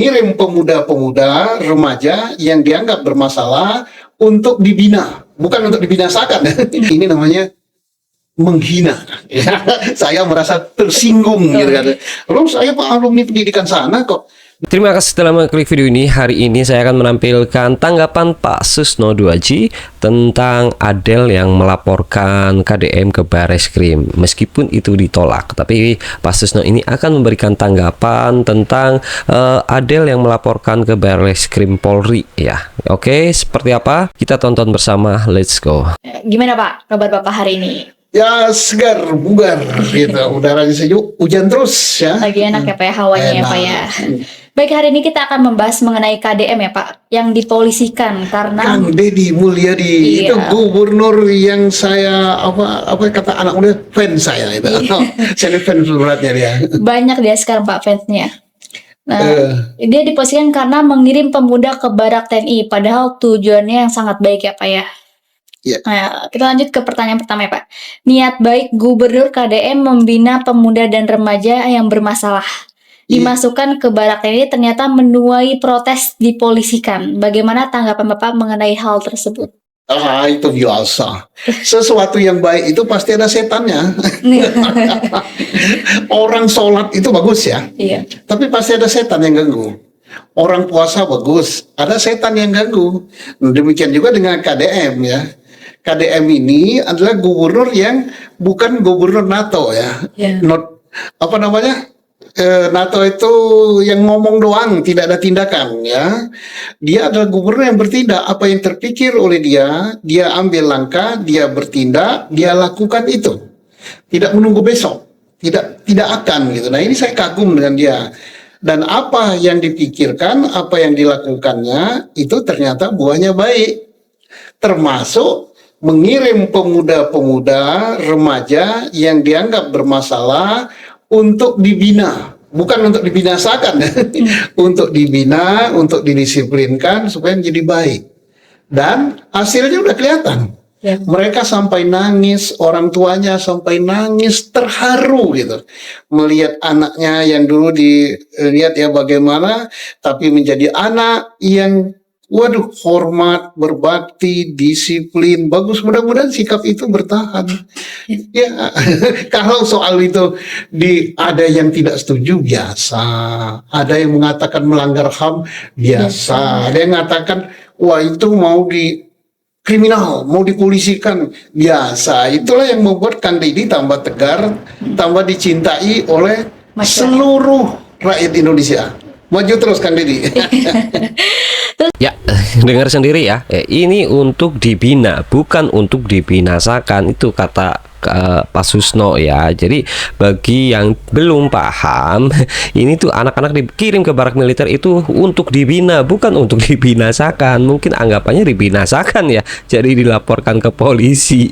mengirim pemuda-pemuda remaja yang dianggap bermasalah untuk dibina, bukan untuk dibinasakan. Ini namanya menghina. Ya, saya merasa tersinggung gitu kan. Lalu saya Pak alumni pendidikan sana kok. Terima kasih telah mengklik video ini. Hari ini saya akan menampilkan tanggapan Pak Susno 2G tentang Adel yang melaporkan KDM ke Bareskrim. Meskipun itu ditolak, tapi Pak Susno ini akan memberikan tanggapan tentang Adel yang melaporkan ke Bareskrim Polri ya. Oke, seperti apa? Kita tonton bersama. Let's go. Gimana Pak kabar Bapak hari ini? Ya segar, bugar gitu. Udaranya sejuk, hujan terus ya. Lagi enak ya Pak ya hawanya ya Pak ya. Baik, hari ini kita akan membahas mengenai KDM ya Pak, yang dipolisikan karena Kang Deddy Mulyadi Iya. itu gubernur yang saya apa kata anak muda fans saya itu. Saya fans beratnya dia. banyak dia sekarang Pak fansnya. Nah, dia dipolisikan karena mengirim pemuda ke barak TNI, padahal tujuannya yang sangat baik ya Pak ya. Iya. Nah, kita lanjut ke pertanyaan pertama ya Pak. Niat baik Gubernur KDM membina pemuda dan remaja yang bermasalah dimasukkan ke barak TNI ternyata menuai protes dipolisikan. Bagaimana tanggapan Bapak mengenai hal tersebut? Itu biasa. Sesuatu yang baik itu pasti ada setannya. Orang sholat itu bagus ya, Iya. tapi pasti ada setan yang ganggu. Orang puasa bagus, ada setan yang ganggu. Demikian juga dengan KDM ya. KDM ini adalah gubernur yang bukan gubernur NATO ya. Iya. Apa namanya? NATO itu yang ngomong doang, tidak ada tindakan ya. Dia adalah gubernur yang bertindak. Apa yang terpikir oleh dia ambil langkah, dia bertindak, dia lakukan itu. Tidak menunggu besok, tidak akan gitu. Nah ini saya kagum dengan dia. Dan apa yang dipikirkan, apa yang dilakukannya itu ternyata buahnya baik. Termasuk mengirim pemuda-pemuda remaja yang dianggap bermasalah untuk dibina, bukan untuk dibinasakan, untuk dibina, untuk didisiplinkan supaya menjadi baik. Dan hasilnya udah kelihatan. Ya. Mereka sampai nangis, orang tuanya sampai nangis, terharu gitu. Melihat anaknya yang dulu dilihat ya bagaimana, tapi menjadi anak yang waduh, hormat, berbakti, disiplin, bagus. Mudah-mudahan sikap itu bertahan. Ya, kalau soal itu ada yang tidak setuju biasa, ada yang mengatakan melanggar HAM biasa, ada yang mengatakan wah itu mau di kriminal, mau dipolisikan biasa. Itulah yang membuat Kang Deddy tambah tegar, tambah dicintai oleh seluruh rakyat Indonesia. Maju terus Kang Deddy. Ya, dengar sendiri ya. Ini untuk dibina, bukan untuk dibinasakan. Itu kata Pak Susno ya. Jadi bagi yang belum paham, ini tuh anak-anak dikirim ke barak militer itu untuk dibina, bukan untuk dibinasakan. Mungkin anggapannya dibinasakan ya, jadi dilaporkan ke polisi.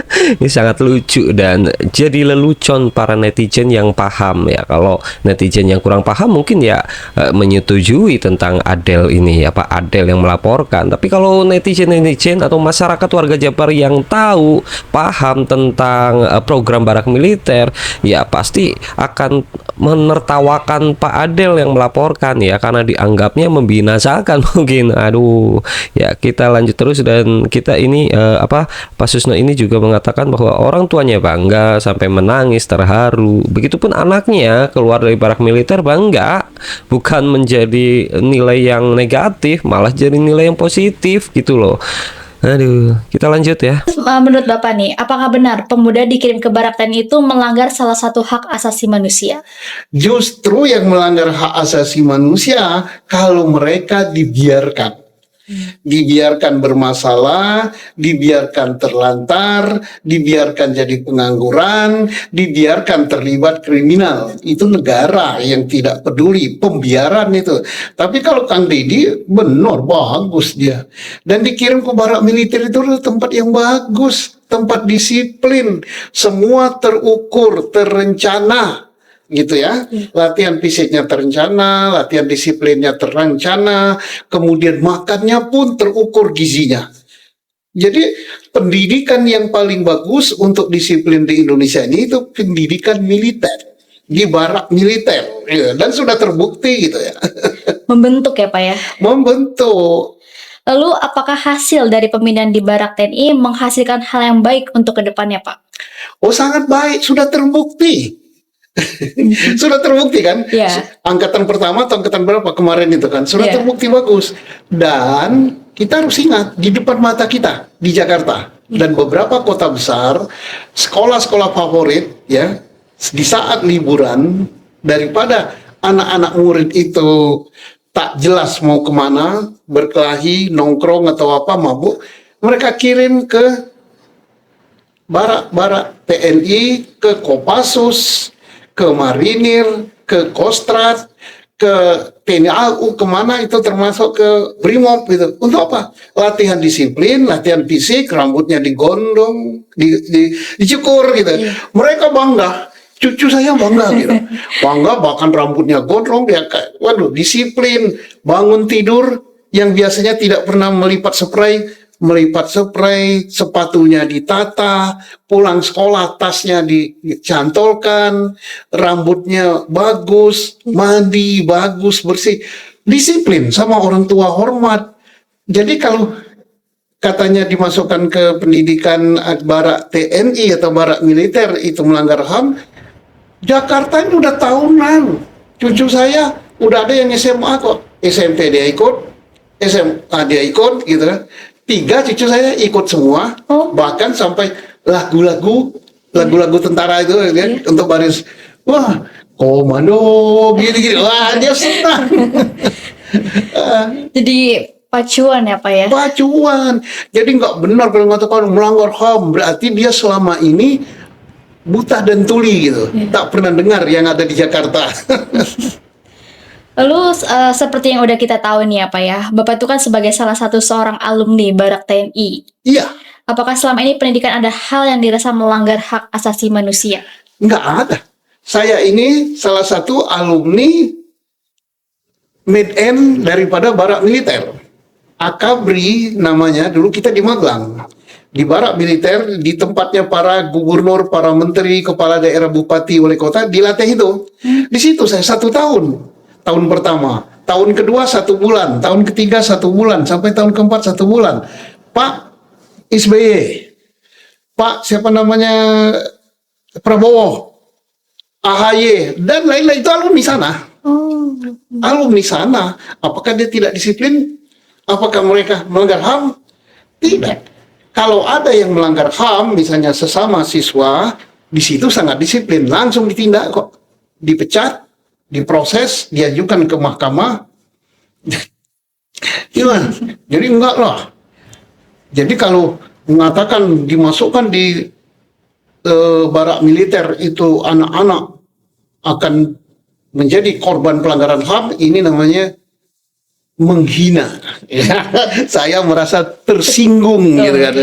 Ini sangat lucu dan jadi lelucon para netizen yang paham ya. Kalau netizen yang kurang paham mungkin ya menyetujui tentang Adel ini ya, Pak Adel yang melaporkan. Tapi kalau netizen atau masyarakat warga Jabar yang tahu, paham tentang program barak militer, ya pasti akan menertawakan Pak Adel yang melaporkan ya, karena dianggapnya membinasakan mungkin. Aduh, ya kita lanjut terus. Dan kita ini Pak Susno ini juga mengatakan bahwa orang tuanya bangga sampai menangis terharu. Begitupun anaknya keluar dari barak militer bangga, bukan menjadi nilai yang negatif, malah jadi nilai yang positif gitu loh. Aduh, kita lanjut ya. Menurut Bapak nih, apakah benar pemuda dikirim ke barak TNI itu melanggar salah satu hak asasi manusia? Justru yang melanggar hak asasi manusia kalau mereka dibiarkan bermasalah, dibiarkan terlantar, dibiarkan jadi pengangguran, dibiarkan terlibat kriminal. Itu negara yang tidak peduli, pembiaran itu. Tapi kalau Kang Deddy benar bagus dia. Dan dikirim ke barak militer itu adalah tempat yang bagus, tempat disiplin, semua terukur, terencana. Gitu ya, latihan fisiknya terencana, latihan disiplinnya terencana, kemudian makannya pun terukur gizinya. Jadi pendidikan yang paling bagus untuk disiplin di Indonesia ini itu pendidikan militer, di barak militer, ya, dan sudah terbukti gitu ya. Membentuk ya Pak ya. membentuk. Lalu apakah hasil dari pemindahan di Barak TNI menghasilkan hal yang baik untuk kedepannya Pak? Oh sangat baik, sudah terbukti. Sudah terbukti kan? Iya. Angkatan pertama atau angkatan berapa kemarin itu kan? Sudah Iya. terbukti bagus. Dan kita harus ingat di depan mata kita di Jakarta dan beberapa kota besar, sekolah-sekolah favorit ya, di saat liburan daripada anak-anak murid itu tak jelas mau kemana, berkelahi, nongkrong atau apa, mabuk, mereka kirim ke barak-barak TNI, ke Kopassus, ke Marinir, ke Kostrad, ke TNI AU, kemana itu termasuk ke Brimob gitu. Untuk apa? Latihan disiplin, latihan fisik, rambutnya digondong, dicukur gitu. Mereka bangga. Cucu saya bangga gitu. Bangga bahkan rambutnya gondrong, dia kayak, waduh, disiplin, bangun tidur yang biasanya tidak pernah melipat spray, sepatunya ditata, pulang sekolah tasnya dicantolkan, rambutnya bagus, mandi bagus, bersih, disiplin sama orang tua, hormat. Jadi kalau katanya dimasukkan ke pendidikan barak TNI atau barak militer itu melanggar HAM, Jakarta ini udah tahunan. Cucu saya udah ada yang SMA kok, SMP dia ikut, SMA dia ikut gitu kan. 3 cucu saya ikut semua, bahkan sampai lagu-lagu tentara itu kan, untuk baris, wah komando gini-gini, wah dia senang. Jadi pacuan ya Pak ya. Pacuan. Jadi nggak benar kalau mengatakan melanggar HAM, berarti dia selama ini buta dan tuli gitu, tak pernah dengar yang ada di Jakarta. Lalu seperti yang udah kita tahu nih ya Pak ya, Bapak itu kan sebagai salah satu seorang alumni Barak TNI. Iya, Apakah selama ini pendidikan ada hal yang dirasa melanggar hak asasi manusia? nggak ada. Saya ini salah satu alumni mid-end daripada barak militer. Akabri namanya, dulu kita di Magelang. Di barak militer, di tempatnya para gubernur, para menteri, kepala daerah, bupati, wali kota, dilatih itu. Di situ saya 1 tahun. Tahun pertama, tahun kedua 1 bulan, tahun ketiga 1 bulan, sampai tahun keempat 1 bulan. Pak SBY, Pak siapa namanya, Prabowo, AHY, dan lain-lain, itu alumni sana. Alumni sana. Apakah dia tidak disiplin? Apakah mereka melanggar HAM? Tidak. Kalau ada yang melanggar HAM, misalnya sesama siswa, di situ sangat disiplin, langsung ditindak kok, dipecat, diproses, diajukan ke mahkamah. Gimana? Jadi enggak lah. Jadi kalau mengatakan dimasukkan di barak militer itu anak-anak akan menjadi korban pelanggaran HAM, ini namanya menghina. Ya, saya merasa tersinggung gitu kan.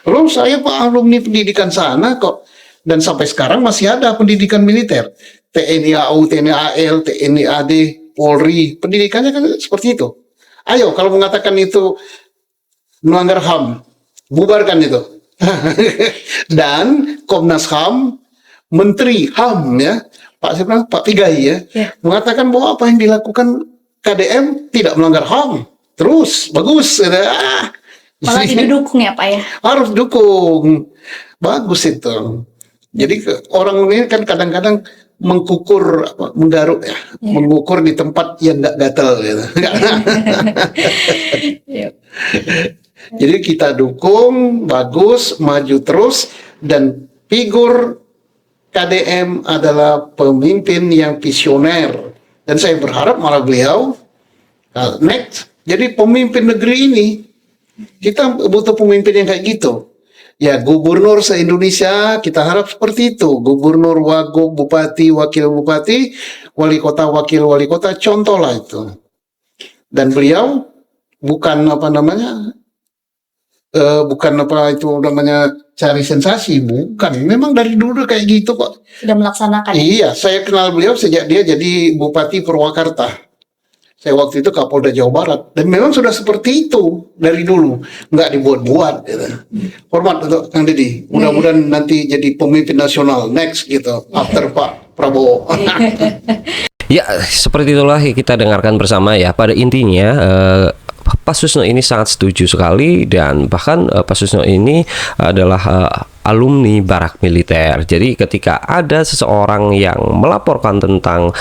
Loh, saya Pak alumni pendidikan sana kok, dan sampai sekarang masih ada pendidikan militer. TNI AU, TNI AL, TNI AD, Polri, pendidikannya kan seperti itu. Ayo kalau mengatakan itu melanggar HAM, bubarkan itu. Dan Komnas HAM, Menteri HAM ya, Pak Pigai ya, mengatakan bahwa apa yang dilakukan KDM tidak melanggar HAM. Terus bagus. Malah didukung ya Pak ya. Harus dukung. Bagus itu. Jadi orang ini kan kadang-kadang mengkukur, menggaruk ya, mengukur di tempat yang nggak gatel gitu. Jadi kita dukung, bagus, maju terus, dan figur KDM adalah pemimpin yang visioner. Dan saya berharap malah beliau next jadi pemimpin negeri ini. Kita butuh pemimpin yang kayak gitu. Ya, gubernur se-Indonesia kita harap seperti itu. Gubernur, wagub, bupati, wakil bupati, wali kota, wakil wali kota, contoh lah itu. Dan beliau bukan cari sensasi, bukan. Memang dari dulu kayak gitu kok. Sudah melaksanakan. Iya, saya kenal beliau sejak dia jadi Bupati Purwakarta. Saya waktu itu Kapolda Jawa Barat, dan memang sudah seperti itu dari dulu, nggak dibuat-buat. Gitu. Hormat untuk Kang Deddy. Mudah-mudahan nanti jadi pemimpin nasional next gitu, after Pak Prabowo. Ya, seperti itulah kita dengarkan bersama ya. Pada intinya Pak Susno ini sangat setuju sekali, dan bahkan Pak Susno ini adalah alumni barak militer. Jadi ketika ada seseorang yang melaporkan tentang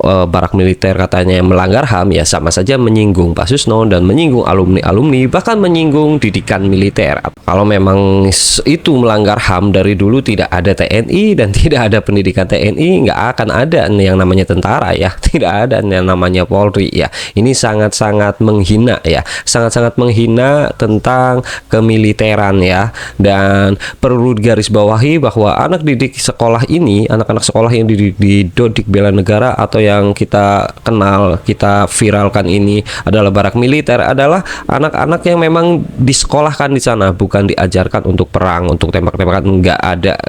barak militer katanya melanggar HAM, ya sama saja menyinggung Pak Susno dan menyinggung alumni-alumni, bahkan menyinggung didikan militer. Kalau memang itu melanggar HAM, dari dulu tidak ada TNI dan tidak ada pendidikan TNI, nggak akan ada yang namanya tentara ya, tidak ada yang namanya Polri ya. Ini sangat-sangat menghina ya, sangat-sangat menghina tentang kemiliteran ya. Dan perlu digarisbawahi bahwa anak didik sekolah ini, anak-anak sekolah yang di Dodik Bela Negara atau yang kita kenal, kita viralkan ini adalah barak militer, adalah anak-anak yang memang disekolahkan di sana, bukan diajarkan untuk perang, untuk tembak-tembakan. Nggak ada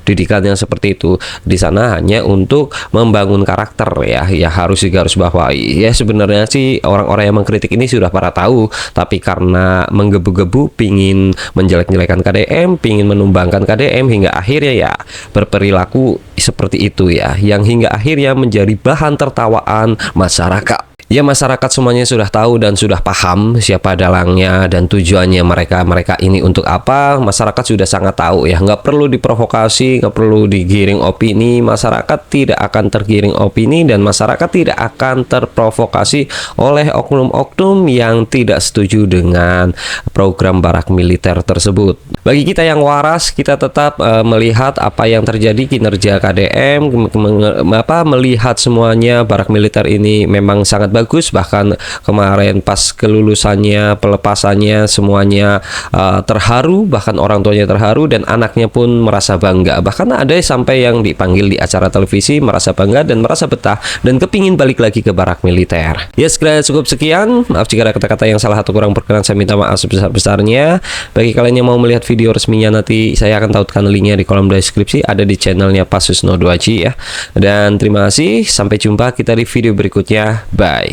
didikan yang seperti itu di sana, hanya untuk membangun karakter ya. Ya harus digarisbawahi ya, sebenarnya sih orang-orang yang mengkritik ini sudah pada tahu, tapi karena menggebu-gebu pingin menjelek-jelekan KDM, pingin menumbangkan KDM, hingga akhirnya ya berperilaku seperti itu ya, yang hingga akhirnya menjadi bahan tertawaan masyarakat. Ya, masyarakat semuanya sudah tahu dan sudah paham siapa dalangnya dan tujuannya mereka ini untuk apa. Masyarakat sudah sangat tahu ya, nggak perlu diprovokasi, nggak perlu digiring opini. Masyarakat tidak akan tergiring opini dan masyarakat tidak akan terprovokasi oleh oknum-oknum yang tidak setuju dengan program barak militer tersebut. Bagi kita yang waras, kita tetap melihat apa yang terjadi, kinerja KDM, melihat semuanya barak militer ini memang sangat bagus. Bahkan kemarin pas kelulusannya, pelepasannya, semuanya terharu, bahkan orang tuanya terharu dan anaknya pun merasa bangga. Bahkan ada sampai yang dipanggil di acara televisi merasa bangga dan merasa betah dan kepingin balik lagi ke barak militer. Ya, sekiranya cukup sekian. Maaf jika ada kata-kata yang salah atau kurang berkenan, saya minta maaf sebesar-besarnya. Bagi kalian yang mau melihat video resminya, nanti saya akan tautkan linknya di kolom deskripsi, ada di channelnya Pak Susno 2G ya. Dan terima kasih, sampai jumpa kita di video berikutnya. Bye.